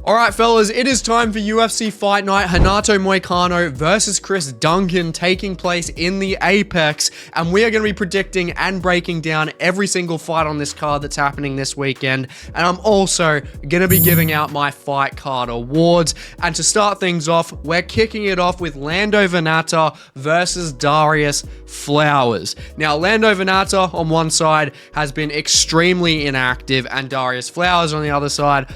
Alright fellas, it is time for UFC Fight Night. Renato Moicano versus Chris Duncan taking place in the Apex, and we are going to be predicting and breaking down every single fight on this card that's happening this weekend, and I'm also going to be giving out my fight card awards. And to start things off, we're kicking it off with Lando Vannata versus Darrius Flowers. Now, Lando Vannata on one side has been extremely inactive, and Darrius Flowers on the other side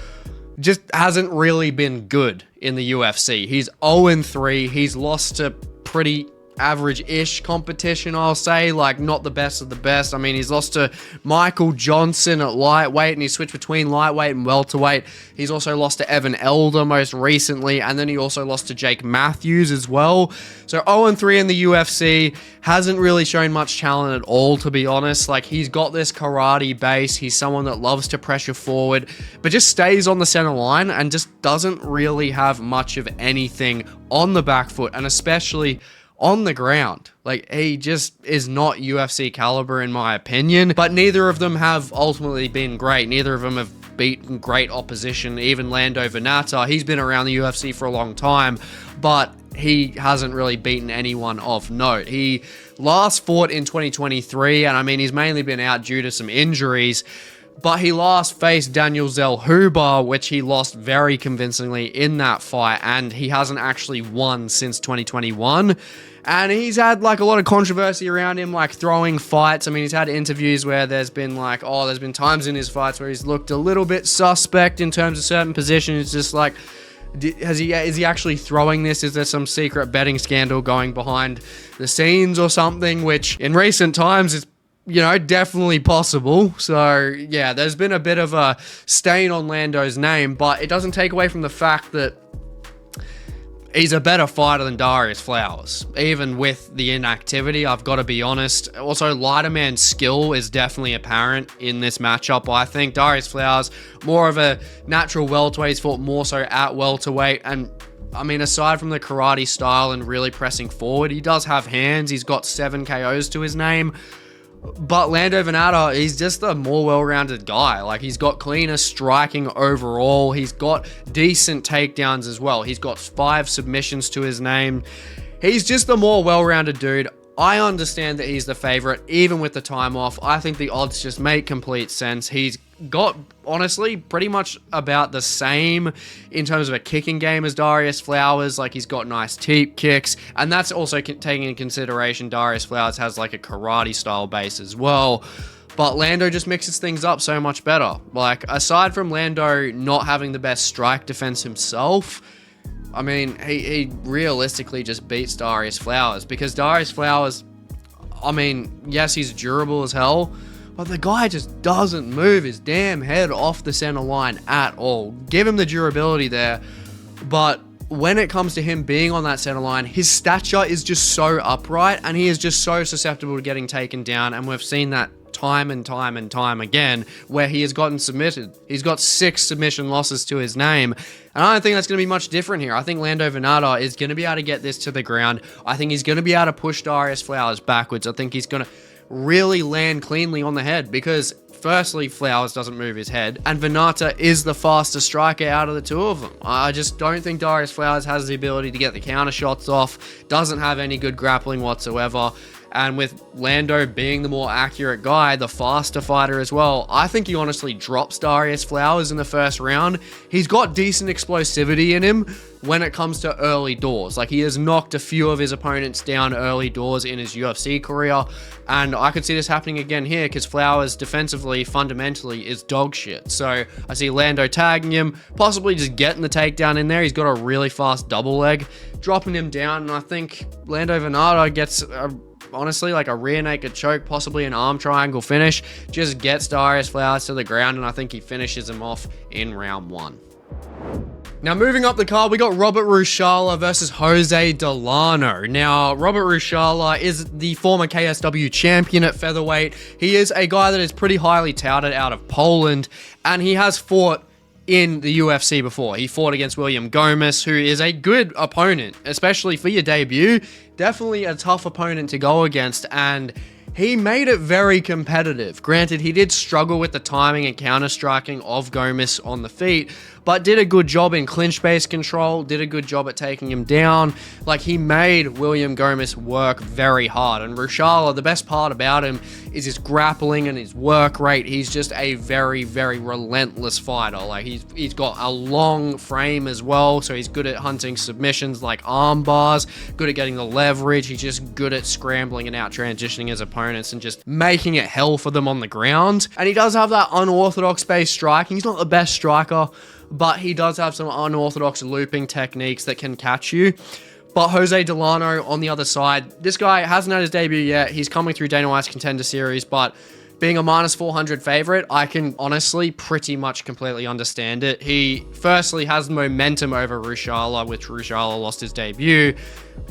just hasn't really been good in the UFC. He's 0-3. He's lost to pretty average-ish competition, I'll say. Like, not the best of the best. I mean, he's lost to Michael Johnson at lightweight, and he switched between lightweight and welterweight. He's also lost to Evan Elder most recently, and then he also lost to Jake Matthews as well. So 0-3 in the UFC. Hasn't really shown much talent at all, to be honest. Like, he's got this karate base. He's someone that loves to pressure forward, but just stays on the center line and just doesn't really have much of anything on the back foot, and especially on the ground. Like, he just is not UFC caliber in my opinion, but neither of them have ultimately been great. Neither of them have beaten great opposition. Even Lando Vannata, he's been around the UFC for a long time, but he hasn't really beaten anyone of note. He last fought in 2023, and I mean, he's mainly been out due to some injuries, but he last faced Daniel Zellhuber, which he lost very convincingly in that fight, and he hasn't actually won since 2021. And he's had like a lot of controversy around him, like throwing fights. I mean, he's had interviews where there's been like, oh, there's been times in his fights where he's looked a little bit suspect in terms of certain positions. It's just like, is he actually throwing this? Is there some secret betting scandal going behind the scenes or something? Which in recent times is, you know, definitely possible. So yeah, there's been a bit of a stain on Lando's name, but it doesn't take away from the fact that he's a better fighter than Darrius Flowers, even with the inactivity, I've got to be honest. Also, lighter man's skill is definitely apparent in this matchup. I think Darrius Flowers, more of a natural welterweight, he's fought more so at welterweight, and I mean, aside from the karate style and really pressing forward, he does have hands. He's got 7 KOs to his name. But Lando Vannata, he's just a more well-rounded guy. Like, he's got cleaner striking overall. He's got decent takedowns as well. He's got 5 submissions to his name. He's just a more well-rounded dude. I understand that he's the favorite, even with the time off. I think the odds just make complete sense. He's got, honestly, pretty much about the same in terms of a kicking game as Darrius Flowers. Like, he's got nice teep kicks, and that's also taking into consideration Darrius Flowers has like a karate style base as well. But Lando just mixes things up so much better. Like, aside from Lando not having the best strike defense himself, I mean, he realistically just beats Darrius Flowers, because Darrius Flowers, I mean, yes, he's durable as hell, but the guy just doesn't move his damn head off the center line at all. Give him the durability there, but when it comes to him being on that center line, his stature is just so upright, and he is just so susceptible to getting taken down, and we've seen that time and time and time again, where he has gotten submitted. He's got 6 submission losses to his name, and I don't think that's going to be much different here. I think Lando Vannata is going to be able to get this to the ground. I think he's going to be able to push Darrius Flowers backwards. I think he's going to really land cleanly on the head, because firstly, Flowers doesn't move his head, and Vannata is the fastest striker out of the two of them. I just don't think Darrius Flowers has the ability to get the counter shots off, doesn't have any good grappling whatsoever. And with Lando being the more accurate guy, the faster fighter as well, I think he honestly drops Darrius Flowers in the first round. He's got decent explosivity in him when it comes to early doors. Like, he has knocked a few of his opponents down early doors in his UFC career, and I could see this happening again here, because Flowers defensively, fundamentally, is dog shit. So I see Lando tagging him, possibly just getting the takedown in there. He's got a really fast double leg, dropping him down, and I think Lando Vannata gets honestly like a rear naked choke, possibly an arm triangle finish, just gets Darrius Flowers to the ground, and I think he finishes him off in round 1. Now, moving up the card, we got Robert Ruchala versus Jose Delano. Now, Robert Ruchala is the former KSW champion at featherweight. He is a guy that is pretty highly touted out of Poland, and he has fought in the UFC before. He fought against William Gomez, who is a good opponent, especially for your debut. Definitely a tough opponent to go against, and he made it very competitive. Granted, he did struggle with the timing and counter-striking of Gomez on the feet, but did a good job in clinch-based control, did a good job at taking him down. Like, he made William Gomis work very hard. And Ruchala, the best part about him is his grappling and his work rate. He's just a very, very relentless fighter. Like, he's got a long frame as well, so he's good at hunting submissions like arm bars, good at getting the leverage. He's just good at scrambling and out transitioning his opponents and just making it hell for them on the ground. And he does have that unorthodox based striking. He's not the best striker, but he does have some unorthodox looping techniques that can catch you. But Jose Delano on the other side, this guy hasn't had his debut yet. He's coming through Dana White's Contender Series, but being a minus 400 favorite, I can honestly pretty much completely understand it. He firstly has momentum over Ruchala, which Ruchala lost his debut.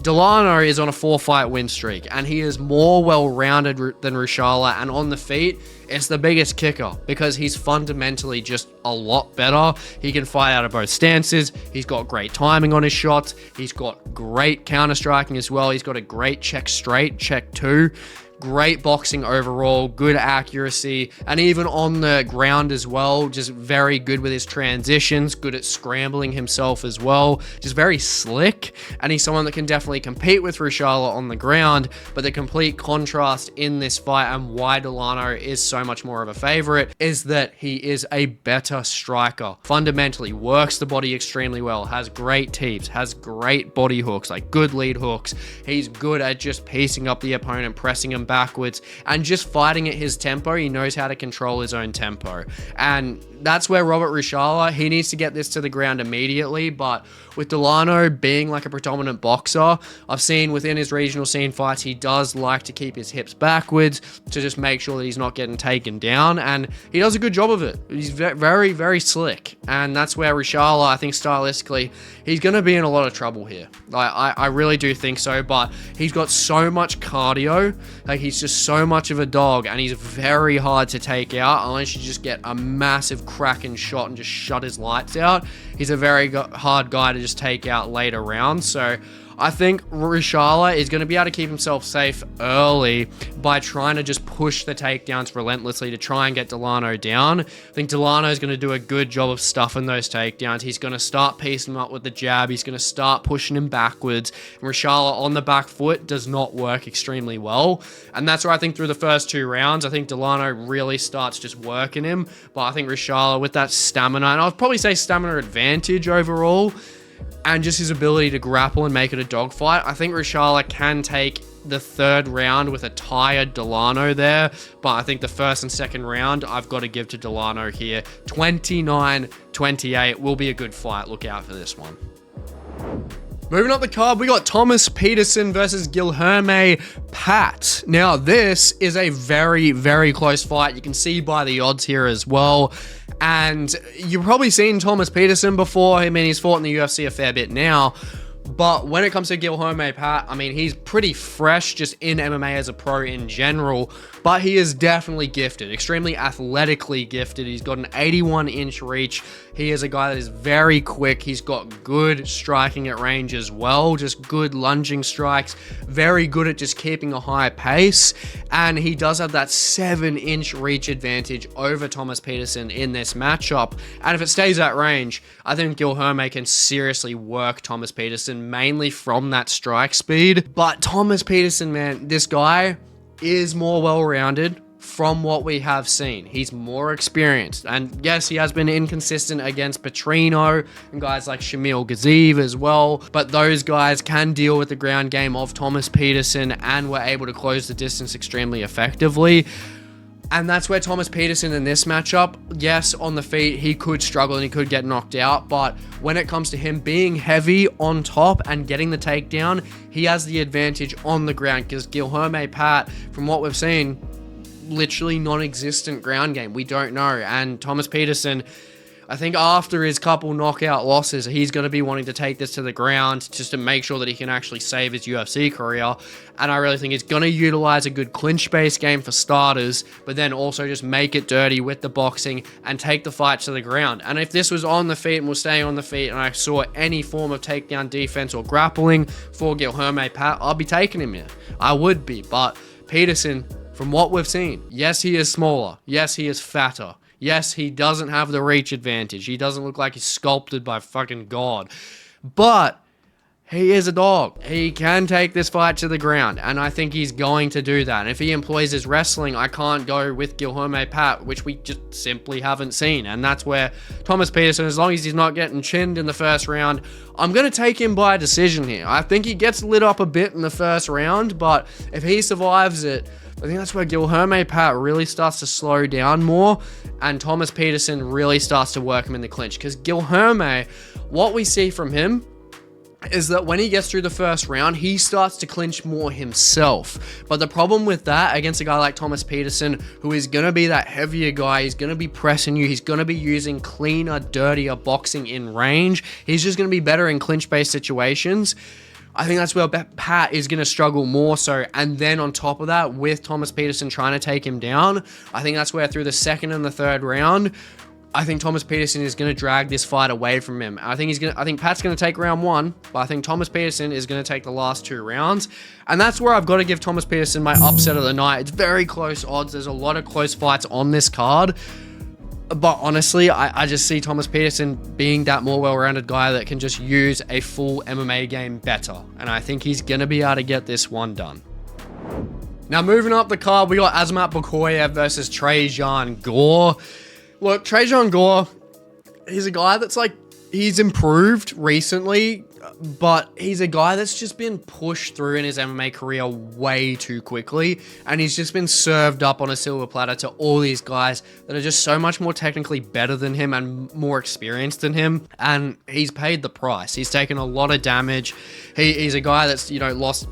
Delano is on a 4-fight win streak, and he is more well-rounded than Ruchala, and on the feet, it's the biggest kicker because he's fundamentally just a lot better. He can fight out of both stances. He's got great timing on his shots. He's got great counter-striking as well. He's got a great check straight, check two. Great boxing overall, good accuracy, and even on the ground as well, just very good with his transitions, good at scrambling himself as well, just very slick, and he's someone that can definitely compete with Ruchala on the ground. But the complete contrast in this fight and why Delano is so much more of a favorite is that he is a better striker. Fundamentally works the body extremely well, has great teeps, has great body hooks, like good lead hooks. He's good at just piecing up the opponent, pressing him backwards, and just fighting at his tempo. He knows how to control his own tempo, and that's where Robert Ruchala, he needs to get this to the ground immediately. But with Delano being like a predominant boxer, I've seen within his regional scene fights, he does like to keep his hips backwards to just make sure that he's not getting taken down, and he does a good job of it. He's very, very slick, and that's where Ruchala, I think stylistically, he's going to be in a lot of trouble here. I really do think so, but he's got so much cardio, like he's just so much of a dog, and he's very hard to take out unless you just get a massive cracking shot and just shut his lights out. He's a very hard guy to just take out later rounds. So I think Ruchala is going to be able to keep himself safe early by trying to just push the takedowns relentlessly to try and get Delano down. I think Delano is going to do a good job of stuffing those takedowns. He's going to start piecing him up with the jab. He's going to start pushing him backwards. And Ruchala on the back foot does not work extremely well. And that's where I think through the first 2 rounds, I think Delano really starts just working him. But I think Ruchala with that stamina, and I'd probably say stamina advantage overall, and just his ability to grapple and make it a dogfight, I think Ruchala can take the 3rd round with a tired Delano there. But I think the 1st and 2nd round, I've got to give to Delano here. 29-28 will be a good fight. Look out for this one. Moving up the card, we got Thomas Petersen versus Guillherme Pat. Now, this is a very, very close fight. You can see by the odds here as well. And you've probably seen Thomas Petersen before. I mean, he's fought in the UFC a fair bit now. But when it comes to Guillherme Pat, I mean, he's pretty fresh just in MMA as a pro in general, but he is definitely gifted, extremely athletically gifted. He's got an 81-inch reach. He is a guy that is very quick. He's got good striking at range as well, just good lunging strikes, very good at just keeping a high pace, and he does have that 7-inch reach advantage over Thomas Petersen in this matchup. And if it stays at range, I think Guillherme can seriously work Thomas Petersen, mainly from that strike speed. But Thomas Petersen, man, this guy is more well-rounded from what we have seen. He's more experienced, and yes, he has been inconsistent against Petrino and guys like Shamil Gaziev as well, but those guys can deal with the ground game of Thomas Petersen and were able to close the distance extremely effectively. And that's where Thomas Petersen in this matchup, yes, on the feet, he could struggle and he could get knocked out. But when it comes to him being heavy on top and getting the takedown, he has the advantage on the ground, because Guillherme Pat, from what we've seen, literally non-existent ground game. We don't know. And Thomas Petersen, I think after his couple knockout losses, he's going to be wanting to take this to the ground just to make sure that he can actually save his UFC career. And I really think he's going to utilize a good clinch-based game for starters, but then also just make it dirty with the boxing and take the fight to the ground. And if this was on the feet and was staying on the feet and I saw any form of takedown defense or grappling for Guillherme Pat, I'd be taking him here. I would be. But Petersen, from what we've seen, yes, he is smaller. Yes, he is fatter. Yes, he doesn't have the reach advantage. He doesn't look like he's sculpted by fucking God. But he is a dog. He can take this fight to the ground, and I think he's going to do that. And if he employs his wrestling, I can't go with Guillherme Pat, which we just simply haven't seen. And that's where Thomas Petersen, as long as he's not getting chinned in the first round, I'm going to take him by decision here. I think he gets lit up a bit in the first round, but if he survives it, I think that's where Guillherme Pat really starts to slow down more, and Thomas Petersen really starts to work him in the clinch. Because Guillherme, what we see from him is that when he gets through the first round, he starts to clinch more himself. But the problem with that against a guy like Thomas Petersen, who is going to be that heavier guy, he's going to be pressing you, he's going to be using cleaner, dirtier boxing in range, he's just going to be better in clinch-based situations. I think that's where Pat is going to struggle more so. And then on top of that, with Thomas Petersen trying to take him down, I think that's where through the second and the third round, I think Thomas Petersen is going to drag this fight away from him. I think Pat's going to take round one, but I think Thomas Petersen is going to take the last 2 rounds. And that's where I've got to give Thomas Petersen my upset of the night. It's very close odds. There's a lot of close fights on this card. But honestly, I just see Thomas Petersen being that more well-rounded guy that can just use a full MMA game better. And I think he's going to be able to get this one done. Now, moving up the card, we got Azamat Bekoev versus Tresean Gore. Look, Tresean Gore, he's a guy that's he's improved recently, but he's a guy that's just been pushed through in his MMA career way too quickly, and he's just been served up on a silver platter to all these guys that are just so much more technically better than him and more experienced than him, and he's paid the price. He's taken a lot of damage. He's a guy that's, lost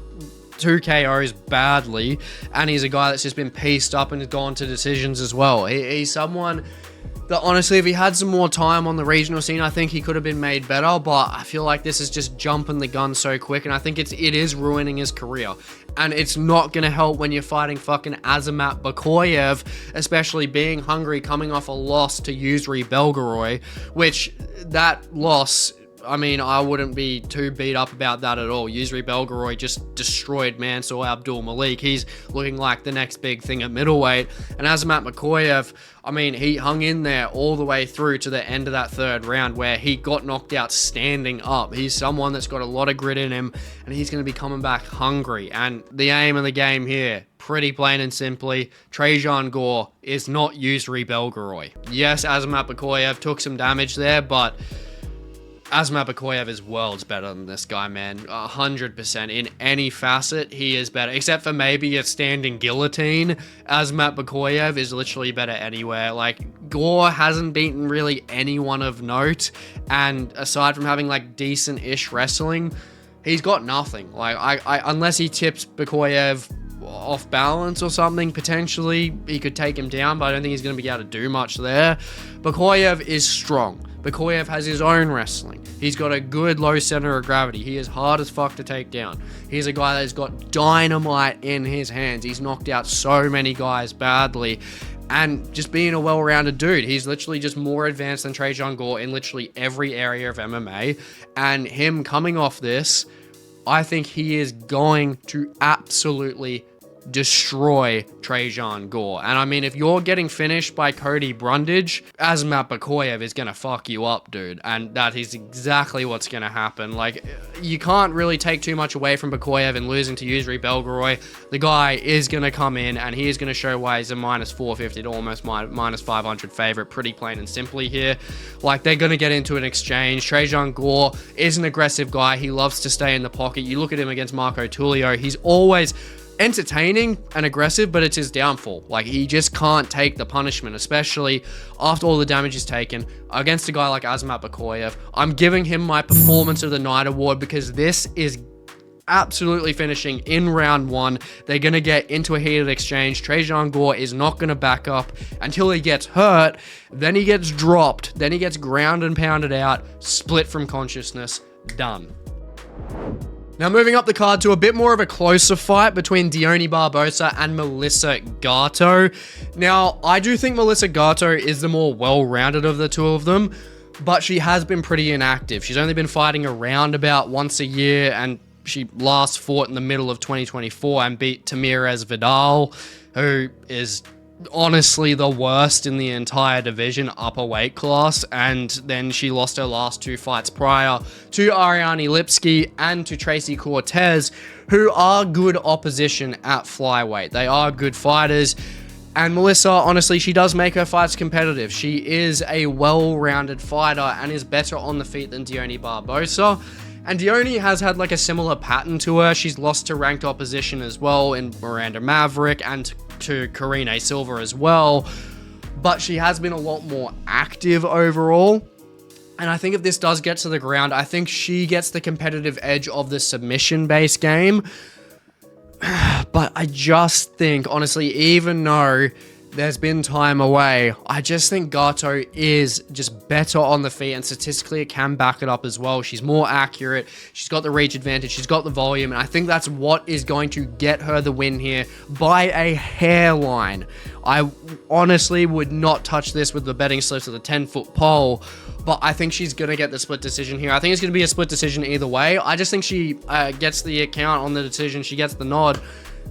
2 KOs badly, and he's a guy that's just been pieced up and has gone to decisions as well. He's someone that honestly, if he had some more time on the regional scene, I think he could have been made better, but I feel like this is just jumping the gun so quick, and I think it is ruining his career. And it's not going to help when you're fighting fucking Azamat Bekoev, especially being hungry, coming off a loss to Yusri Belgorod, which that loss, I mean, I wouldn't be too beat up about that at all. Yusri Belgorod just destroyed Mansour Abdul Malik. He's looking like the next big thing at middleweight. And Azamat Bekoev, I mean, he hung in there all the way through to the end of that third round where he got knocked out standing up. He's someone that's got a lot of grit in him, and he's going to be coming back hungry. And the aim of the game here, pretty plain and simply, Tresean Gore is not Yusri Belgorod. Yes, Azamat Bekoev took some damage there, but Azamat Bekoev is worlds better than this guy, man. 100%. In any facet, he is better. Except for maybe a standing guillotine. Azamat Bekoev is literally better anywhere. Gore hasn't beaten really anyone of note. And aside from having, decent-ish wrestling, he's got nothing. Unless he tips Bekoev off balance or something, potentially, he could take him down, but I don't think he's going to be able to do much there. Bekoev is strong. Bekoev has his own wrestling. He's got a good low center of gravity. He is hard as fuck to take down. He's a guy that's got dynamite in his hands. He's knocked out so many guys badly. And just being a well-rounded dude, he's literally just more advanced than Tresean Gore in literally every area of MMA. And him coming off this, I think he is going to absolutely destroy Tresean Gore. And I mean, if you're getting finished by Cody Brundage, Azamat Bekoev is gonna fuck you up, dude. And that is exactly what's gonna happen. You can't really take too much away from Bekoev in losing to Yusri Belgorod. The guy is gonna come in and he is gonna show why he's a minus 450 to almost minus 500 favorite, pretty plain and simply here. They're gonna get into an exchange. Tresean Gore is an aggressive guy. He loves to stay in the pocket. You look at him against Marco Tulio, he's always entertaining and aggressive, but it's his downfall. He just can't take the punishment, especially after all the damage he's taken against a guy like Azamat Bekoev. I'm giving him my Performance of the Night award because this is absolutely finishing in round 1. They're going to get into a heated exchange. Tresean Gore is not going to back up until he gets hurt. Then he gets dropped. Then he gets ground and pounded out, split from consciousness, done. Now moving up the card to a bit more of a closer fight between Dione Barbosa and Melissa Gatto. Now, I do think Melissa Gatto is the more well-rounded of the two of them, but she has been pretty inactive. She's only been fighting around about once a year, and she last fought in the middle of 2024 and beat Tamirez Vidal, who is honestly the worst in the entire division, upper weight class, and then she lost her last 2 fights prior to Ariane Lipski and to Tracy Cortez, who are good opposition at flyweight. They are good fighters. And Melissa, honestly, she does make her fights competitive. She is a well-rounded fighter and is better on the feet than Dione Barbosa. And Dione has had like a similar pattern to her. She's lost to ranked opposition as well in Miranda Maverick and to Karine Silva as well. But she has been a lot more active overall. And I think if this does get to the ground, I think she gets the competitive edge of the submission-based game. But I just think, honestly, even though there's been time away, I just think Gatto is just better on the feet, and statistically it can back it up as well. She's more accurate, she's got the reach advantage, she's got the volume, and I think that's what is going to get her the win here by a hairline. I honestly would not touch this with the betting slips of the 10-foot pole, but I think she's going to get the split decision here. I think it's going to be a split decision either way. I just think she gets the account on the decision. She gets the nod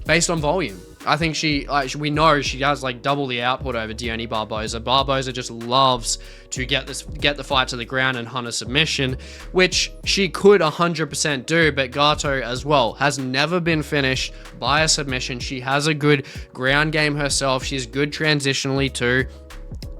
based on volume. I think we know she has like double the output over Dione Barbosa. Barbosa just loves to get the fight to the ground and hunt a submission, which she could 100% do, but Gatto as well has never been finished by a submission. She has a good ground game herself. She's good transitionally too.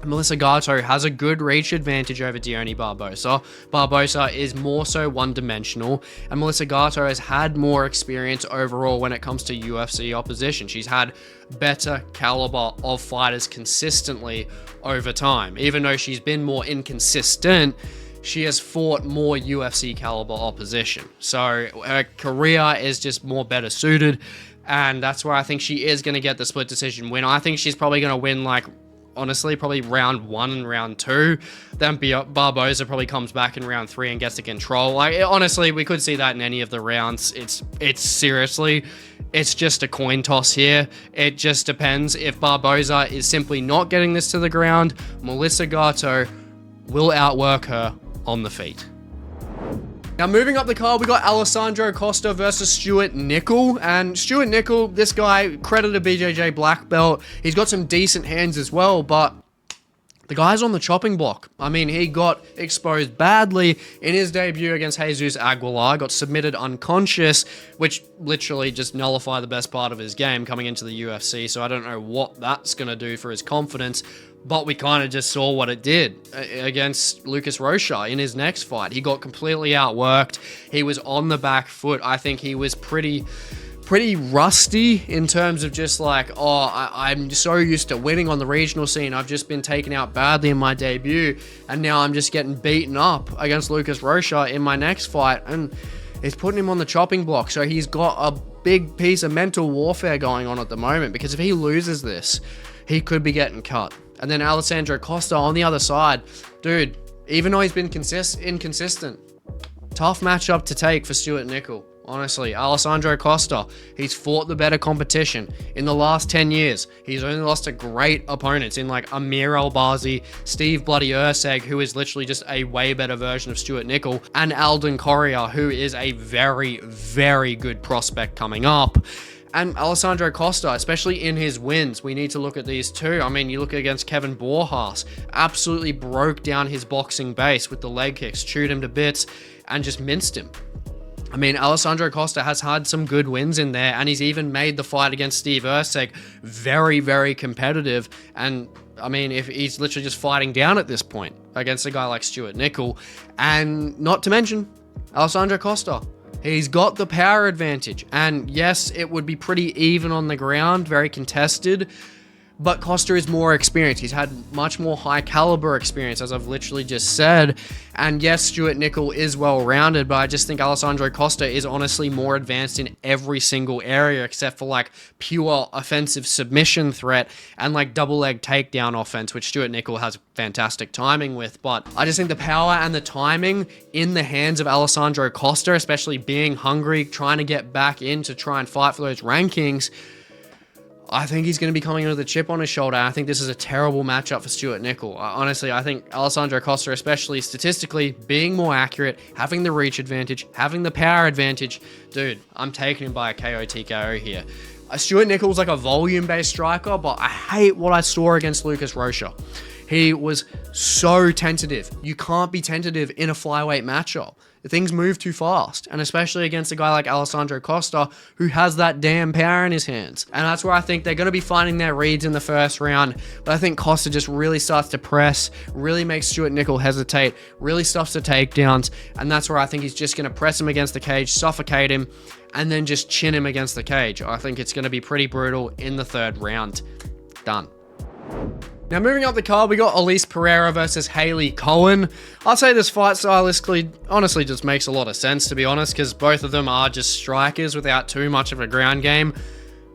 Melissa Gatto has a good reach advantage over Dione Barbosa. Barbosa is more so one-dimensional, and Melissa Gatto has had more experience overall when it comes to UFC opposition. She's had better caliber of fighters consistently over time. Even though she's been more inconsistent, she has fought more UFC caliber opposition. So her career is just more better suited, and that's where I think she is going to get the split decision win. I think she's probably going to win honestly, probably round 1 and round 2. Then Barbosa probably comes back in round 3 and gets the control. Honestly, we could see that in any of the rounds. It's seriously, it's just a coin toss here. It just depends. If Barbosa is simply not getting this to the ground, Melissa Gatto will outwork her on the feet. Now, moving up the card, we got Alessandro Costa versus Stewart Nicoll. And Stewart Nicoll, this guy, credited BJJ black belt. He's got some decent hands as well, but the guy's on the chopping block. I mean, he got exposed badly in his debut against Jesus Aguilar, got submitted unconscious, which literally just nullified the best part of his game coming into the UFC. So I don't know what that's going to do for his confidence. But we kind of just saw what it did against Lucas Rocha in his next fight. He got completely outworked. He was on the back foot. I think he was pretty rusty in terms of just like, I'm so used to winning on the regional scene. I've just been taken out badly in my debut, and now I'm just getting beaten up against Lucas Rocha in my next fight. And it's putting him on the chopping block. So he's got a big piece of mental warfare going on at the moment, because if he loses this, he could be getting cut. And then Alessandro Costa on the other side. Dude, even though he's been inconsistent, tough matchup to take for Stewart Nicoll. Honestly, Alessandro Costa, he's fought the better competition. In the last 10 years, he's only lost to great opponents in like Amir Albazi, Steve Bloody Erceg, who is literally just a way better version of Stewart Nicoll, and Alden Correa, who is a very, very good prospect coming up. And Alessandro Costa, especially in his wins, we need to look at these too. I mean, you look against Kevin Borjas, absolutely broke down his boxing base with the leg kicks, chewed him to bits, and just minced him. I mean, Alessandro Costa has had some good wins in there, and he's even made the fight against Steve Erceg very, very competitive. And I mean, if he's literally just fighting down at this point against a guy like Stewart Nicoll, and not to mention Alessandro Costa. He's got the power advantage, and yes, it would be pretty even on the ground, very contested, but Costa is more experienced. He's had much more high caliber experience, as I've literally just said. And yes, Stewart Nicoll is well-rounded, but I just think Alessandro Costa is honestly more advanced in every single area, except for like pure offensive submission threat and like double leg takedown offense, which Stewart Nicoll has fantastic timing with. But I just think the power and the timing in the hands of Alessandro Costa, especially being hungry, trying to get back in to try and fight for those rankings, I think he's going to be coming in with a chip on his shoulder. I think this is a terrible matchup for Stewart Nicoll. Honestly, I think Alessandro Costa, especially statistically, being more accurate, having the reach advantage, having the power advantage, dude, I'm taking him by a KO TKO here. Stewart Nicoll's like a volume-based striker, but I hate what I saw against Lucas Rocha. He was so tentative. You can't be tentative in a flyweight matchup. Things move too fast, and especially against a guy like Alessandro Costa, who has that damn power in his hands. And that's where I think they're going to be finding their reads in the first round. But I think Costa just really starts to press, really makes Stewart Nicoll hesitate, really stuffs the takedowns, and that's where I think he's just going to press him against the cage, suffocate him, and then just chin him against the cage. I think it's going to be pretty brutal in the third round. Done. Now, moving up the card, we got Elise Pereira versus Hailey Cohen. I'd say this fight stylistically honestly just makes a lot of sense, to be honest, because both of them are just strikers without too much of a ground game.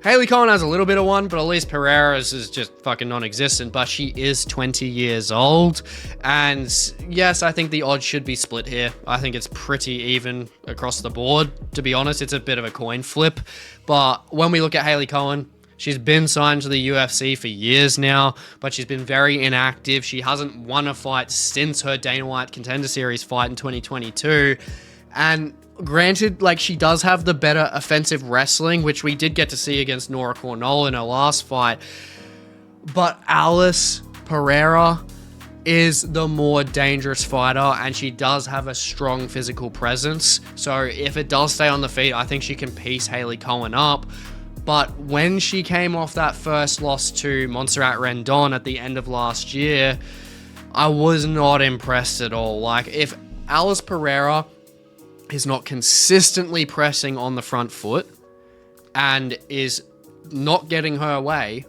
Hailey Cohen has a little bit of one, but Elise Pereira's is just fucking non-existent, but she is 20 years old. And yes, I think the odds should be split here. I think it's pretty even across the board. To be honest, it's a bit of a coin flip. But when we look at Hailey Cohen, she's been signed to the UFC for years now, but she's been very inactive. She hasn't won a fight since her Dana White Contender Series fight in 2022. And granted, like, she does have the better offensive wrestling, which we did get to see against Nora Cornell in her last fight. But Alice Pereira is the more dangerous fighter, and she does have a strong physical presence. So if it does stay on the feet, I think she can piece Hailey Cohen up. But when she came off that first loss to Montserrat Rendon at the end of last year, I was not impressed at all. Like, if Alice Pereira is not consistently pressing on the front foot and is not getting her way,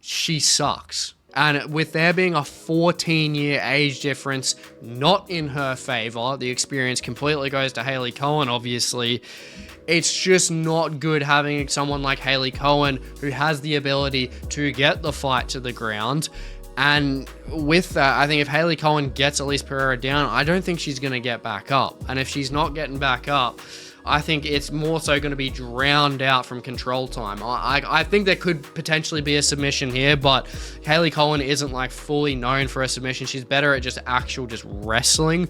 she sucks. And with there being a 14-year age difference not in her favor, the experience completely goes to Hailey Cohen, obviously. It's just not good having someone like Hailey Cohen who has the ability to get the fight to the ground. And with that, I think if Hailey Cohen gets Elise Pereira down, I don't think she's going to get back up. And if she's not getting back up, I think it's more so going to be drowned out from control time. I think there could potentially be a submission here, but Hailey Cohen isn't like fully known for a submission. She's better at just wrestling.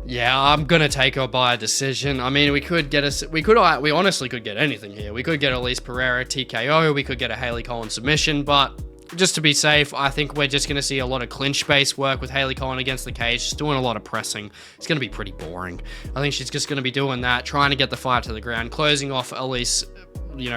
Yeah, I'm gonna take her by a decision. I mean, we honestly could get anything here. We could get Elise Pereira TKO, we could get a Hailey Cohen submission, but just to be safe, I think we're just gonna see a lot of clinch-based work with Hailey Cohen against the cage. She's doing a lot of pressing. It's gonna be pretty boring. I think she's just gonna be doing that, trying to get the fight to the ground, closing off Elise,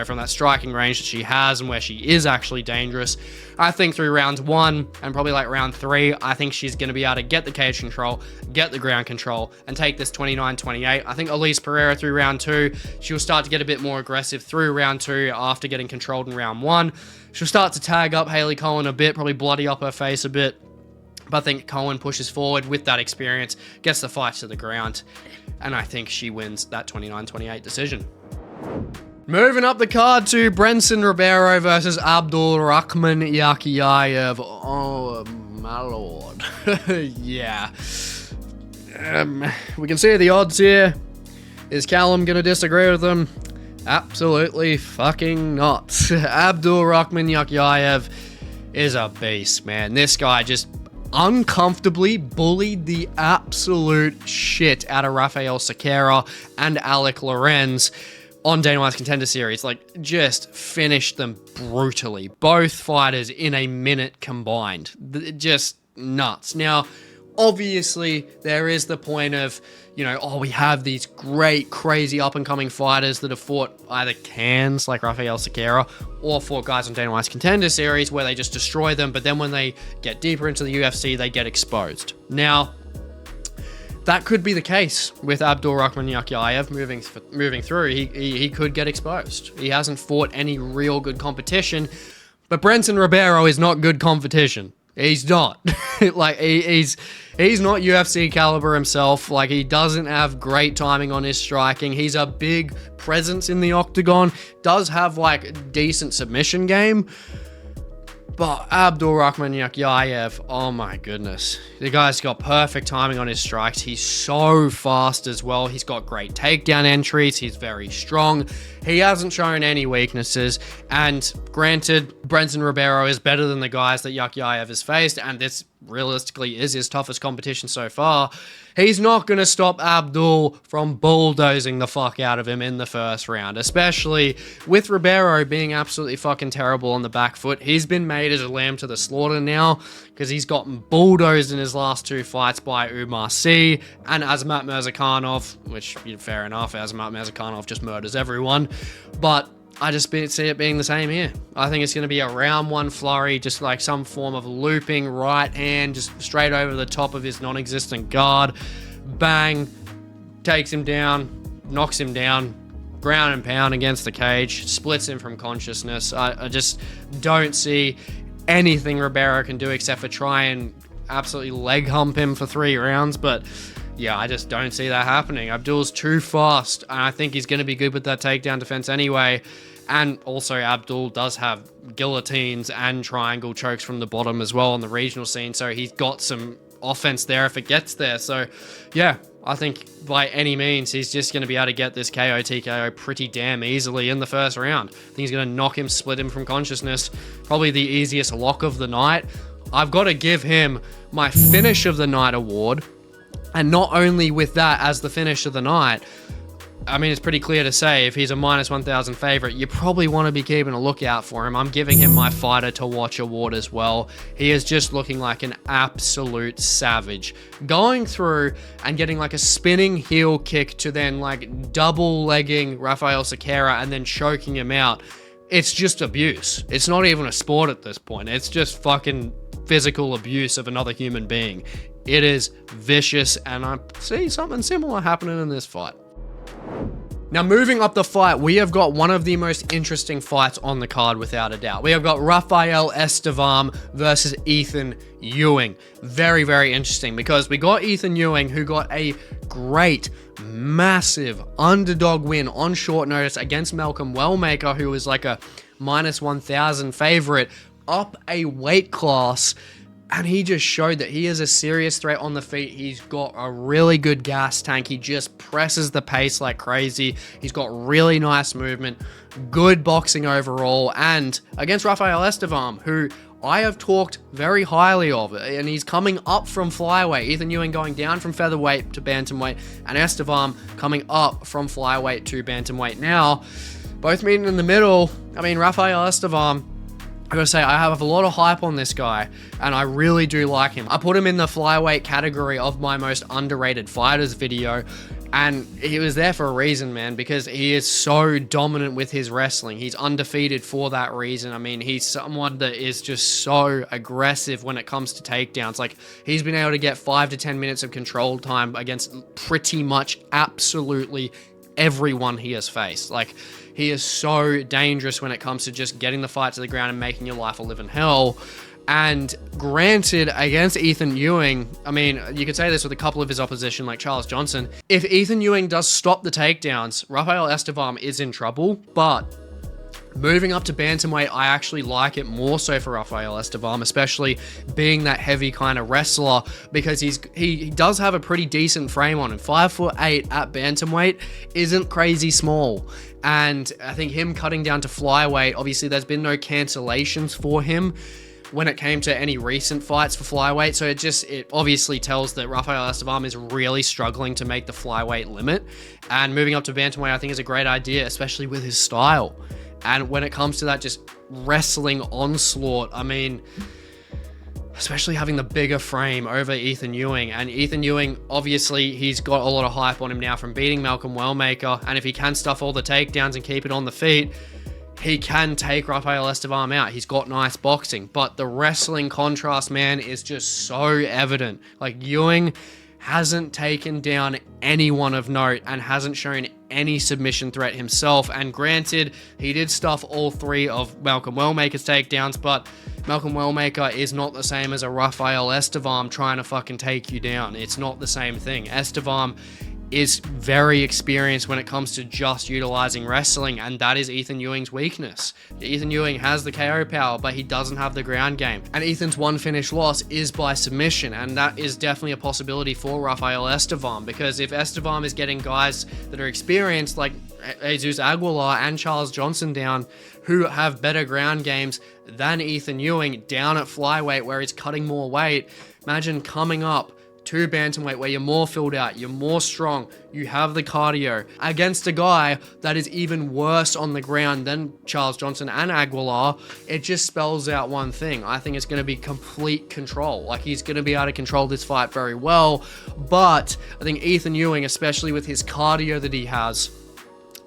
from that striking range that she has and where she is actually dangerous. I think through round 1 and probably like round 3, I think she's going to be able to get the cage control, get the ground control, and take this 29-28. I think Elise Pereira through round 2, she'll start to get a bit more aggressive through round 2 after getting controlled in round 1. She'll start to tag up Hailey Cohen a bit, probably bloody up her face a bit. But I think Cohen pushes forward with that experience, gets the fight to the ground, and I think she wins that 29-28 decision. Moving up the card to Brenson Ribeiro versus Abdul Rakhman Yakhyaev. Oh, my lord. Yeah. We can see the odds here. Is Callum going to disagree with them? Absolutely fucking not. Abdul Rakhman Yakhyaev is a beast, man. This guy just uncomfortably bullied the absolute shit out of Rafael Sequeira and Alec Lorenz on Dana White's Contender Series. Like, just finished them brutally. Both fighters in a minute combined. Just nuts. Now, obviously, there is the point of, we have these great, crazy up-and-coming fighters that have fought either cans, like Rafael Sequeira, or fought guys on Dana White's Contender Series where they just destroy them, but then when they get deeper into the UFC, they get exposed. Now, that could be the case with Abdul Rakhman Yakhyaev moving through. He could get exposed. He hasn't fought any real good competition, but Brenson Ribeiro is not good competition. He's not. Like, he's not UFC caliber himself. Like, he doesn't have great timing on his striking. He's a big presence in the octagon. Does have, like, decent submission game. But Abdul Rakhman Yakhyaev, oh my goodness. The guy's got perfect timing on his strikes. He's so fast as well. He's got great takedown entries. He's very strong. He hasn't shown any weaknesses. And granted, Brenson Ribeiro is better than the guys that Yakhyaev has faced. And this realistically is his toughest competition so far, he's not going to stop Abdul from bulldozing the fuck out of him in the first round, especially with Ribeiro being absolutely fucking terrible on the back foot. He's been made as a lamb to the slaughter now because he's gotten bulldozed in his last 2 fights by Umar C and Azamat Mirzakhanov, which, fair enough, Azamat Mirzakhanov just murders everyone, but I just see it being the same here. I think it's going to be a round 1 flurry, just like some form of looping right hand, just straight over the top of his non-existent guard. Bang, takes him down, knocks him down, ground and pound against the cage, splits him from consciousness. I just don't see anything Ribeiro can do except for try and absolutely leg hump him for 3 rounds, but yeah, I just don't see that happening. Abdul's too fast, and I think he's going to be good with that takedown defense anyway. And also, Abdul does have guillotines and triangle chokes from the bottom as well on the regional scene, so he's got some offense there if it gets there. So, yeah, I think by any means, he's just going to be able to get this KO TKO pretty damn easily in the first round. I think he's going to knock him, split him from consciousness. Probably the easiest lock of the night. I've got to give him my finish of the night award. And not only with that as the finish of the night, I mean, it's pretty clear to say if he's a minus 1,000 favorite, you probably want to be keeping a lookout for him. I'm giving him my fighter to watch award as well. He is just looking like an absolute savage. Going through and getting like a spinning heel kick to then like double legging Rafael Sequeira and then choking him out. It's just abuse. It's not even a sport at this point. It's just fucking physical abuse of another human being. It is vicious, and I see something similar happening in this fight. Now, moving up the fight, we have got one of the most interesting fights on the card, without a doubt. We have got Rafael Estevam versus Ethyn Ewing. Very, very interesting, because we got Ethyn Ewing, who got a great, massive underdog win on short notice against Malcolm Wellmaker, who was like a minus 1,000 favorite, up a weight class. And he just showed that he is a serious threat on the feet. He's got a really good gas tank. He just presses the pace like crazy. He's got really nice movement, good boxing overall. And against Rafael Estevam, who I have talked very highly of, and he's coming up from flyweight. Ethyn Ewing going down from featherweight to bantamweight, and Estevam coming up from flyweight to bantamweight. Now, both meeting in the middle. I mean, Rafael Estevam, I gotta say, I have a lot of hype on this guy, and I really do like him. I put him in the flyweight category of my most underrated fighters video, and he was there for a reason, man, because he is so dominant with his wrestling. He's undefeated for that reason. I mean, he's someone that is just so aggressive when it comes to takedowns. Like, he's been able to get 5 to 10 minutes of control time against pretty much absolutely everyone he has faced. Like, he is so dangerous when it comes to just getting the fight to the ground and making your life a living hell. And granted, against Ethyn Ewing, I mean, you could say this with a couple of his opposition, like Charles Johnson. If Ethyn Ewing does stop the takedowns, Rafael Estevam is in trouble. But moving up to bantamweight, I actually like it more so for Rafael Estevam, especially being that heavy kind of wrestler, because he does have a pretty decent frame on him. 5'8" at bantamweight isn't crazy small. And I think him cutting down to flyweight, obviously there's been no cancellations for him when it came to any recent fights for flyweight. So it obviously tells that Rafael Estevam is really struggling to make the flyweight limit. And moving up to bantamweight, I think is a great idea, especially with his style. And when it comes to that just wrestling onslaught, I mean, especially having the bigger frame over Ethyn Ewing. And Ethyn Ewing, obviously, he's got a lot of hype on him now from beating Malcolm Wellmaker. And if he can stuff all the takedowns and keep it on the feet, he can take Rafael Estevam out. He's got nice boxing. But the wrestling contrast, man, is just so evident. Like, Ewing hasn't taken down anyone of note and hasn't shown any submission threat himself. And granted, he did stuff all 3 of Malcolm Wellmaker's takedowns, but Malcolm Wellmaker is not the same as a Rafael Estevam trying to fucking take you down. It's not the same thing. Estevam is very experienced when it comes to just utilizing wrestling, and that is Ethyn Ewing's weakness. Ethyn Ewing has the KO power, but he doesn't have the ground game. And Ethyn's one finish loss is by submission, and that is definitely a possibility for Rafael Estevam, because if Estevam is getting guys that are experienced like Jesus Aguilar and Charles Johnson down, who have better ground games than Ethyn Ewing down at flyweight where he's cutting more weight, Imagine coming up to bantamweight where you're more filled out, you're more strong, you have the cardio against a guy that is even worse on the ground than Charles Johnson and Aguilar. It just spells out one thing. I think it's going to be complete control. Like, he's going to be able to control this fight very well, but I think Ethyn Ewing, especially with his cardio that he has,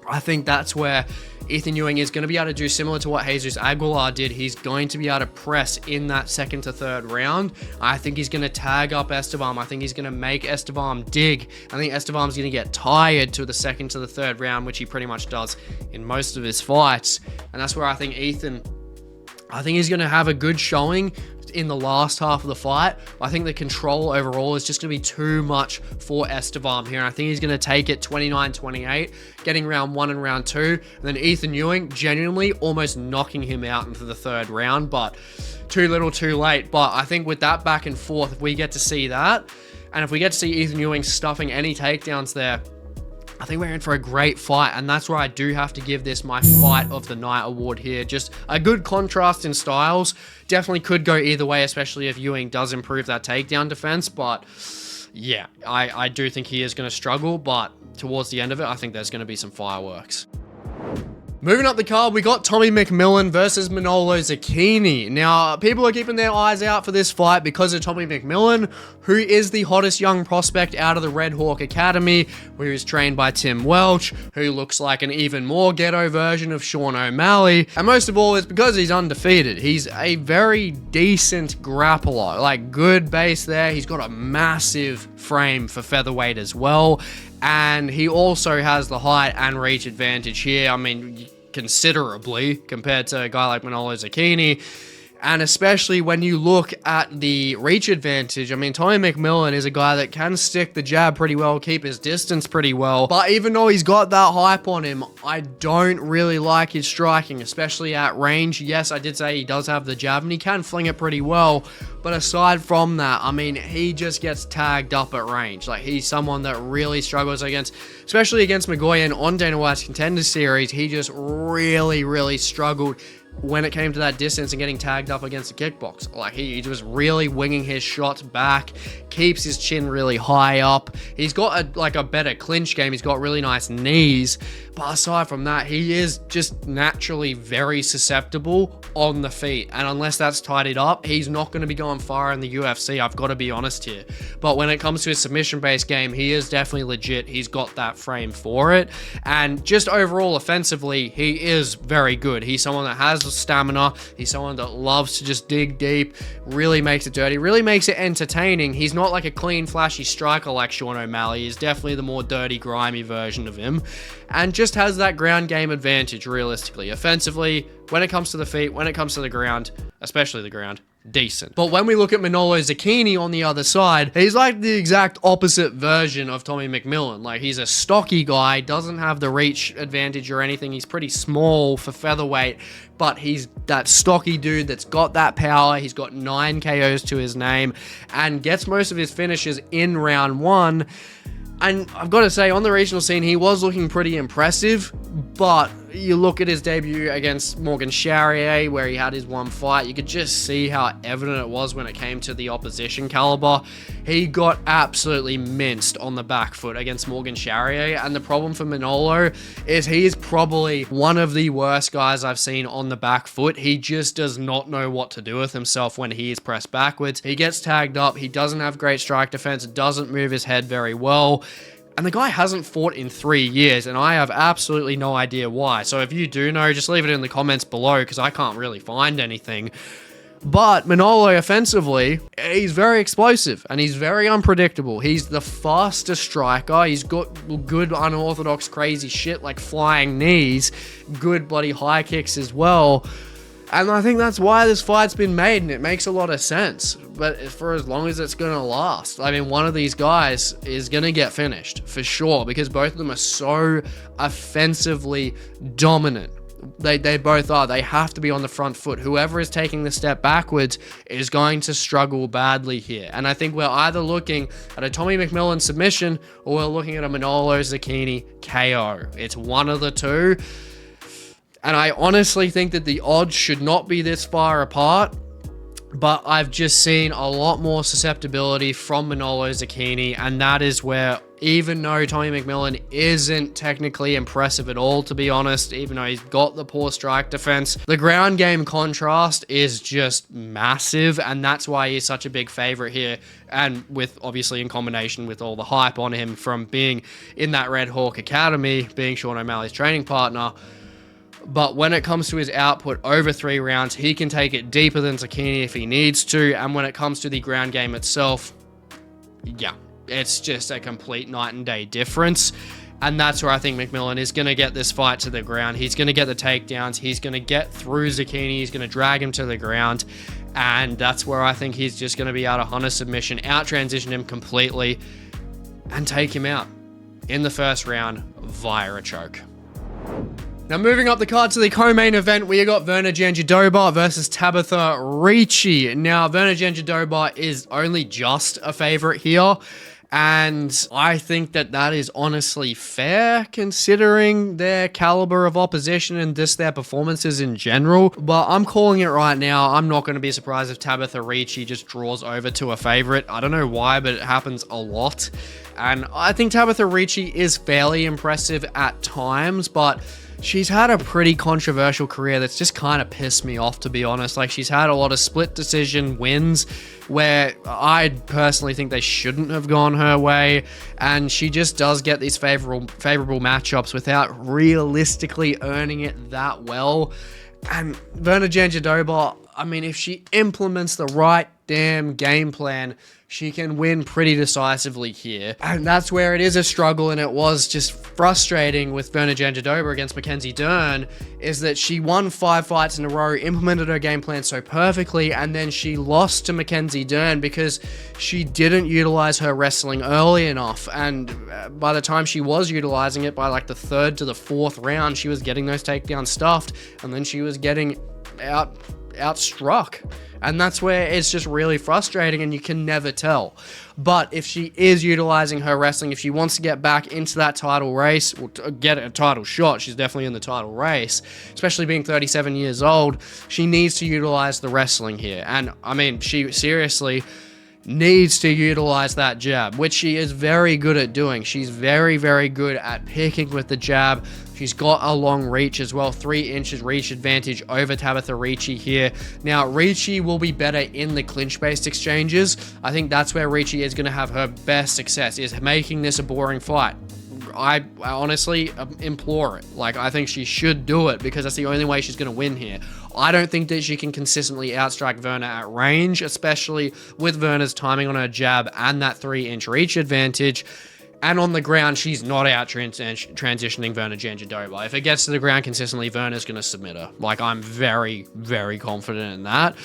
I think that's where Ethyn Ewing is going to be able to do similar to what Jesus Aguilar did. He's going to be able to press in that second to third round. I think he's going to tag up Estevam. I think he's going to make Estevam dig. I think Estevam's going to get tired to the second to the third round, which he pretty much does in most of his fights. And that's where I think Ethyn, I think he's going to have a good showing in the last half of the fight. I think the control overall is just going to be too much for Estevam here. And I think he's going to take it 29-28, getting round 1 and round 2. And then Ethyn Ewing genuinely almost knocking him out into the third round, but too little too late. But I think with that back and forth, if we get to see that, and if we get to see Ethyn Ewing stuffing any takedowns there, I think we're in for a great fight, and that's where I do have to give this my fight of the night award here. Just a good contrast in styles. Definitely could go either way, especially if Ewing does improve that takedown defense. But yeah, I do think he is going to struggle, but towards the end of it, I think there's going to be some fireworks. Moving up the card, we got Tommy McMillen versus Manolo Zucchini. Now, people are keeping their eyes out for this fight because of Tommy McMillen, who is the hottest young prospect out of the Red Hawk Academy, who is trained by Tim Welch, who looks like an even more ghetto version of Sean O'Malley. And most of all, it's because he's undefeated. He's a very decent grappler, like good base there. He's got a massive frame for featherweight as well. And he also has the height and reach advantage here. I mean, considerably compared to a guy like Manolo Zucchini. And especially when you look at the reach advantage, I mean, Tommy McMillen is a guy that can stick the jab pretty well, keep his distance pretty well. But even though he's got that hype on him, I don't really like his striking, especially at range. Yes, I did say he does have the jab and he can fling it pretty well. But aside from that, I mean, he just gets tagged up at range. Like, he's someone that really struggles against, especially against Magoyan on Dana White's Contender Series. He just really struggled when it came to that distance and getting tagged up against the kickbox. Like, he was really winging his shots back, keeps his chin really high up. He's got a better clinch game. He's got really nice knees. But aside from that, he is just naturally very susceptible on the feet. And unless that's tidied up, he's not going to be going far in the UFC. I've got to be honest here. But when it comes to his submission-based game, he is definitely legit. He's got that frame for it. And just overall, offensively, he is very good. He's someone that has stamina. He's someone that loves to just dig deep, really makes it dirty, really makes it entertaining. He's not like a clean, flashy striker like Sean O'Malley. He's definitely the more dirty, grimy version of him, and just has that ground game advantage realistically. Offensively, when it comes to the feet, when it comes to the ground, especially the ground, decent. But when we look at Manolo Zucchini on the other side, he's like the exact opposite version of Tommy McMillen. Like, he's a stocky guy, doesn't have the reach advantage or anything. He's pretty small for featherweight, but he's that stocky dude that's got that power. He's got 9 KOs to his name and gets most of his finishes in round 1. And I've got to say, on the regional scene, he was looking pretty impressive, but you look at his debut against Morgan Charrier, where he had his one fight, you could just see how evident it was when it came to the opposition caliber. He got absolutely minced on the back foot against Morgan Charrier, and the problem for Manolo is he is probably one of the worst guys I've seen on the back foot. He just does not know what to do with himself when he is pressed backwards. He gets tagged up, he doesn't have great strike defense, doesn't move his head very well. And the guy hasn't fought in 3 years, and I have absolutely no idea why. So if you do know, just leave it in the comments below, because I can't really find anything. But Manolo, offensively, he's very explosive, and he's very unpredictable. He's the fastest striker. He's got good unorthodox crazy shit like flying knees, good bloody high kicks as well. And I think that's why this fight's been made, and it makes a lot of sense. But for as long as it's going to last, I mean, one of these guys is going to get finished, for sure, because both of them are so offensively dominant. They both are. They have to be on the front foot. Whoever is taking the step backwards is going to struggle badly here. And I think we're either looking at a Tommy McMillen submission, or we're looking at a Manolo Zucchini KO. It's one of the two. And I honestly think that the odds should not be this far apart. But I've just seen a lot more susceptibility from Manolo Zucchini, and that is where, even though Tommy McMillen isn't technically impressive at all, to be honest, even though he's got the poor strike defense, the ground game contrast is just massive, and that's why he's such a big favorite here. And with, obviously, in combination with all the hype on him from being in that Red Hawk Academy, being Sean O'Malley's training partner. But when it comes to his output over 3 rounds, he can take it deeper than Zucchini if he needs to. And when it comes to the ground game itself, yeah, it's just a complete night and day difference. And that's where I think McMillen is going to get this fight to the ground. He's going to get the takedowns. He's going to get through Zucchini. He's going to drag him to the ground. And that's where I think he's just going to be able to hunt a submission, out-transition him completely, and take him out in the first round via a choke. Now, moving up the card to the co-main event, we got Virna Jandiroba versus Tabatha Ricci. Now, Virna Jandiroba is only just a favorite here, and I think that that is honestly fair considering their caliber of opposition and just their performances in general. But I'm calling it right now. I'm not going to be surprised if Tabatha Ricci just draws over to a favorite. I don't know why, but it happens a lot. And I think Tabatha Ricci is fairly impressive at times, but she's had a pretty controversial career that's just kind of pissed me off, to be honest. Like, she's had a lot of split decision wins where I personally think they shouldn't have gone her way, and she just does get these favorable matchups without realistically earning it that well. And Virna Jandiroba, I mean, if she implements the right damn game plan, she can win pretty decisively here. And that's where it is a struggle, and it was just frustrating with Virna Jandiroba against Mackenzie Dern, is that she won 5 fights in a row, implemented her game plan so perfectly, and then she lost to Mackenzie Dern because she didn't utilize her wrestling early enough. And by the time she was utilizing it, by like the 3rd to the 4th round, she was getting those takedowns stuffed, and then she was getting outstruck. And that's where it's just really frustrating, and you can never tell. But if she is utilizing her wrestling, if she wants to get back into that title race, or get a title shot, she's definitely in the title race, especially being 37 years old, she needs to utilize the wrestling here. And I mean, she seriously needs to utilize that jab, which she is very good at doing. She's very, very good at picking with the jab. She's got a long reach as well, 3 inches reach advantage over Tabatha Ricci here. Now, Ricci will be better in the clinch-based exchanges. I think that's where Ricci is going to have her best success, is making this a boring fight. I honestly implore it. Like, I think she should do it because that's the only way she's going to win here. I don't think that she can consistently outstrike Virna at range, especially with Virna's timing on her jab and that 3-inch reach advantage. And on the ground, she's not out transitioning Virna Jandiroba. If it gets to the ground consistently, Virna's going to submit her. Like, I'm very, very confident in that.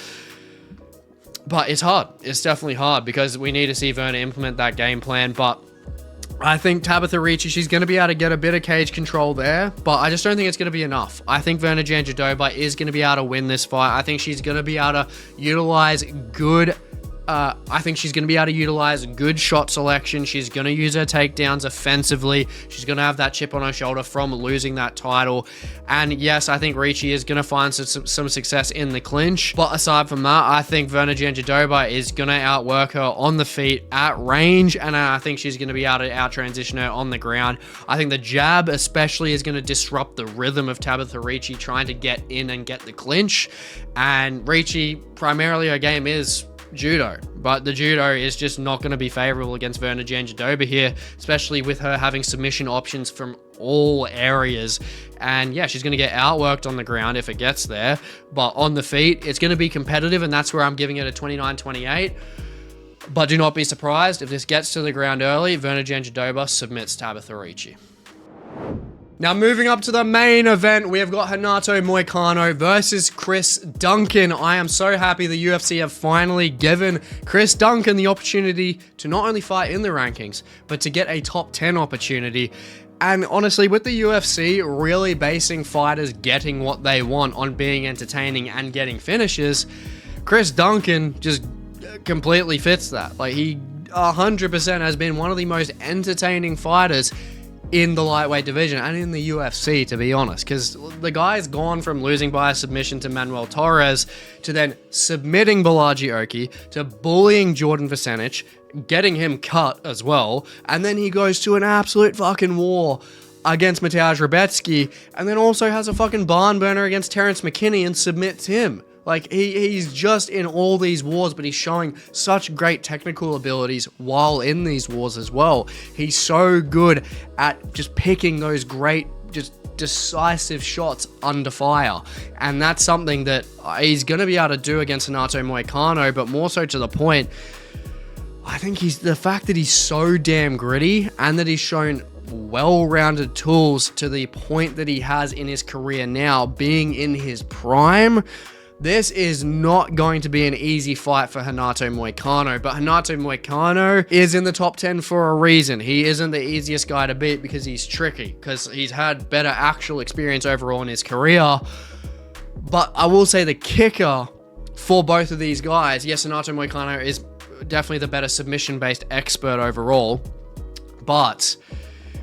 But it's hard. It's definitely hard because we need to see Virna implement that game plan. But I think Tabatha Ricci, she's going to be able to get a bit of cage control there, but I just don't think it's going to be enough. I think Virna Jandiroba is going to be able to win this fight. I think she's going to be able to utilize good good shot selection. She's going to use her takedowns offensively. She's going to have that chip on her shoulder from losing that title. And yes, I think Ricci is going to find some success in the clinch. But aside from that, I think Virna Jandiroba is going to outwork her on the feet at range. And I think she's going to be able to out-transition her on the ground. I think the jab especially is going to disrupt the rhythm of Tabatha Ricci trying to get in and get the clinch. And Ricci, primarily her game is judo, but the judo is just not going to be favorable against Virna Jandiroba here, especially with her having submission options from all areas. And yeah, she's going to get outworked on the ground if it gets there, but on the feet, it's going to be competitive, and that's where I'm giving it a 29-28. But do not be surprised if this gets to the ground early. Virna Jandiroba submits Tabatha Ricci. Now, moving up to the main event, we have got Renato Moicano versus Chris Duncan. I am so happy the UFC have finally given Chris Duncan the opportunity to not only fight in the rankings, but to get a top 10 opportunity. And honestly, with the UFC really basing fighters getting what they want on being entertaining and getting finishes, Chris Duncan just completely fits that. Like, he 100% has been one of the most entertaining fighters in the lightweight division and in the UFC, to be honest, because the guy's gone from losing by a submission to Manuel Torres to then submitting Balaji Oki to bullying Jordan Vucenic, getting him cut as well, and then he goes to an absolute fucking war against Mateusz Rebecki, and then also has a fucking barn burner against Terrence McKinney and submits him. Like, he's just in all these wars, but he's showing such great technical abilities while in these wars as well. He's so good at just picking those great, just decisive shots under fire. And that's something that he's going to be able to do against Renato Moicano, but more so to the point, I think the fact that he's so damn gritty and that he's shown well-rounded tools to the point that he has in his career now, being in his prime, this is not going to be an easy fight for Renato Moicano, but Renato Moicano is in the top 10 for a reason. He isn't the easiest guy to beat because he's tricky, because he's had better actual experience overall in his career. But I will say the kicker for both of these guys, yes, Renato Moicano is definitely the better submission-based expert overall, but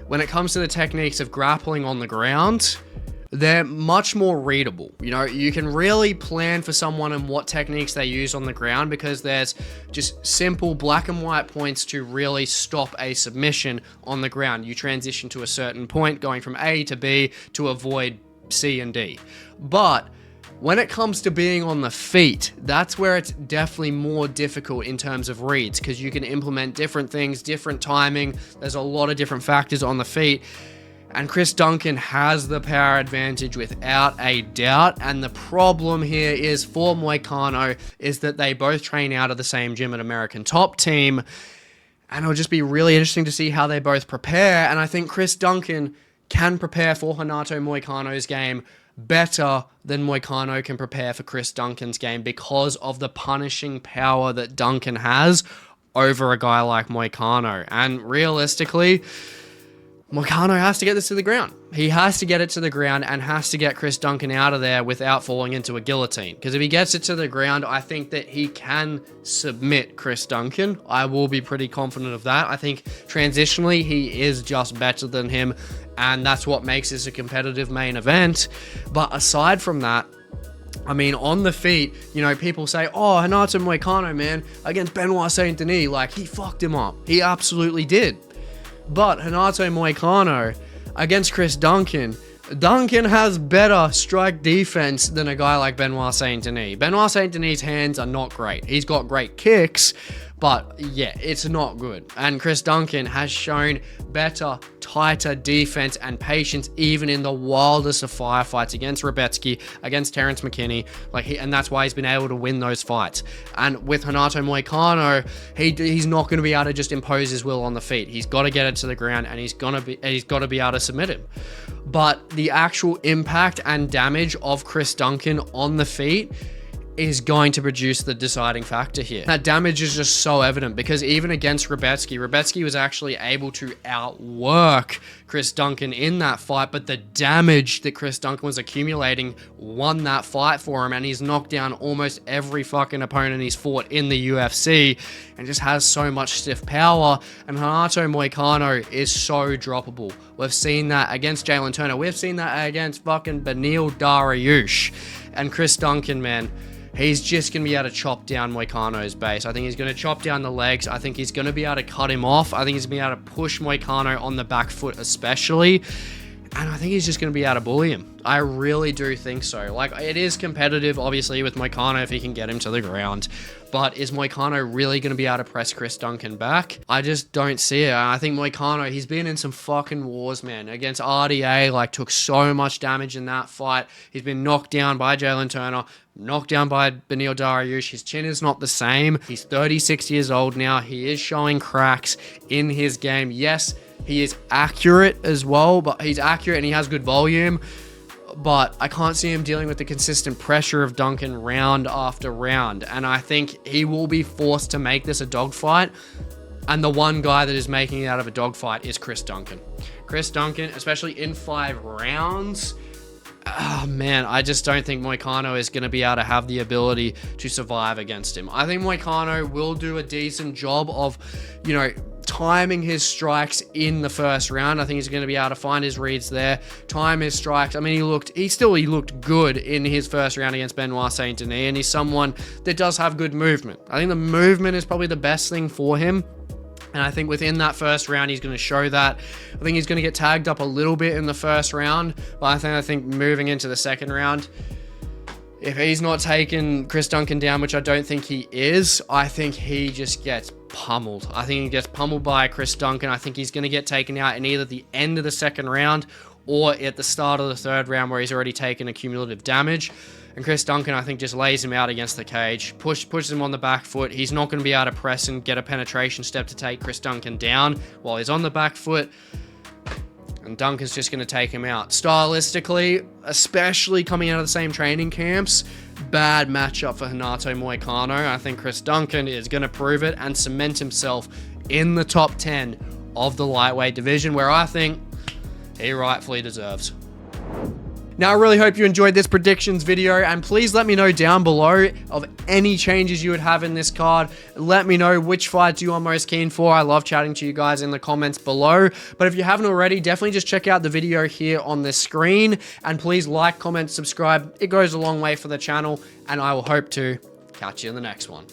when it comes to the techniques of grappling on the ground, they're much more readable. You know, you can really plan for someone and what techniques they use on the ground because there's just simple black and white points to really stop a submission on the ground. You transition to a certain point going from A to B to avoid C and D. But when it comes to being on the feet, that's where it's definitely more difficult in terms of reads because you can implement different things, different timing. There's a lot of different factors on the feet. And Chris Duncan has the power advantage without a doubt. And the problem here is for Moicano is that they both train out of the same gym at American Top Team. And it'll just be really interesting to see how they both prepare. And I think Chris Duncan can prepare for Renato Moicano's game better than Moicano can prepare for Chris Duncan's game because of the punishing power that Duncan has over a guy like Moicano. And realistically, Moicano has to get this to the ground. He has to get it to the ground and has to get Chris Duncan out of there without falling into a guillotine. Because if he gets it to the ground, I think that he can submit Chris Duncan. I will be pretty confident of that. I think transitionally, he is just better than him. And that's what makes this a competitive main event. But aside from that, I mean, on the feet, you know, people say, oh, Renato Moicano, man, against Benoit Saint Denis, like, he fucked him up. He absolutely did. But Renato Moicano against Chris Duncan, Duncan has better strike defense than a guy like Benoit Saint Denis. Benoit Saint Denis' hands are not great. He's got great kicks, but yeah, it's not good. And Chris Duncan has shown better, tighter defense and patience even in the wildest of firefights against Rebecki, against Terrence McKinney, and that's why he's been able to win those fights. And with Renato Moicano, he's not going to be able to just impose his will on the feet. He's got to get it to the ground, and he's got to be able to submit him. But the actual impact and damage of Chris Duncan on the feet is going to produce the deciding factor here. That damage is just so evident because even against Rebecki was actually able to outwork Chris Duncan in that fight, but the damage that Chris Duncan was accumulating won that fight for him, and he's knocked down almost every fucking opponent he's fought in the UFC and just has so much stiff power. And Renato Moicano is so droppable. We've seen that against Jalen Turner. We've seen that against fucking Beneil Dariush. And Chris Duncan, man, he's just going to be able to chop down Moicano's base. I think he's going to chop down the legs. I think he's going to be able to cut him off. I think he's going to be able to push Moicano on the back foot especially. And I think he's just going to be able to bully him. I really do think so. Like, it is competitive, obviously, with Moicano if he can get him to the ground. But is Moicano really going to be able to press Chris Duncan back? I just don't see it. I think Moicano, he's been in some fucking wars, man. Against RDA, like, took so much damage in that fight. He's been knocked down by Jalen Turner, knocked down by Beneil Dariush. His chin is not the same. He's 36 years old now. He is showing cracks in his game. Yes, he is accurate as well, but he's accurate and he has good volume. But I can't see him dealing with the consistent pressure of Duncan round after round. And I think he will be forced to make this a dogfight. And the one guy that is making it out of a dogfight is Chris Duncan. Chris Duncan, especially in 5 rounds. Oh man, I just don't think Moicano is going to be able to have the ability to survive against him. I think Moicano will do a decent job of, you know, timing his strikes in the first round. I think he's going to be able to find his reads there, time his strikes. I mean, he looked good in his first round against Benoit Saint Denis, and he's someone that does have good movement. I think the movement is probably the best thing for him. And I think within that first round, he's going to show that. I think he's going to get tagged up a little bit in the first round, but I think moving into the second round, if he's not taking Chris Duncan down, which I don't think he is, I think he just gets pummeled. I think he gets pummeled by Chris Duncan. I think he's going to get taken out in either the end of the second round or at the start of the third round where he's already taken a cumulative damage. And Chris Duncan, I think, just lays him out against the cage, pushes him on the back foot. He's not going to be able to press and get a penetration step to take Chris Duncan down while he's on the back foot. And Duncan's just going to take him out. Stylistically, especially coming out of the same training camps, bad matchup for Renato Moicano. I think Chris Duncan is going to prove it and cement himself in the top 10 of the lightweight division, where I think he rightfully deserves. Now, I really hope you enjoyed this predictions video, and please let me know down below of any changes you would have in this card. Let me know which fights you are most keen for. I love chatting to you guys in the comments below. But if you haven't already, definitely just check out the video here on the screen, and please like, comment, subscribe. It goes a long way for the channel, and I will hope to catch you in the next one.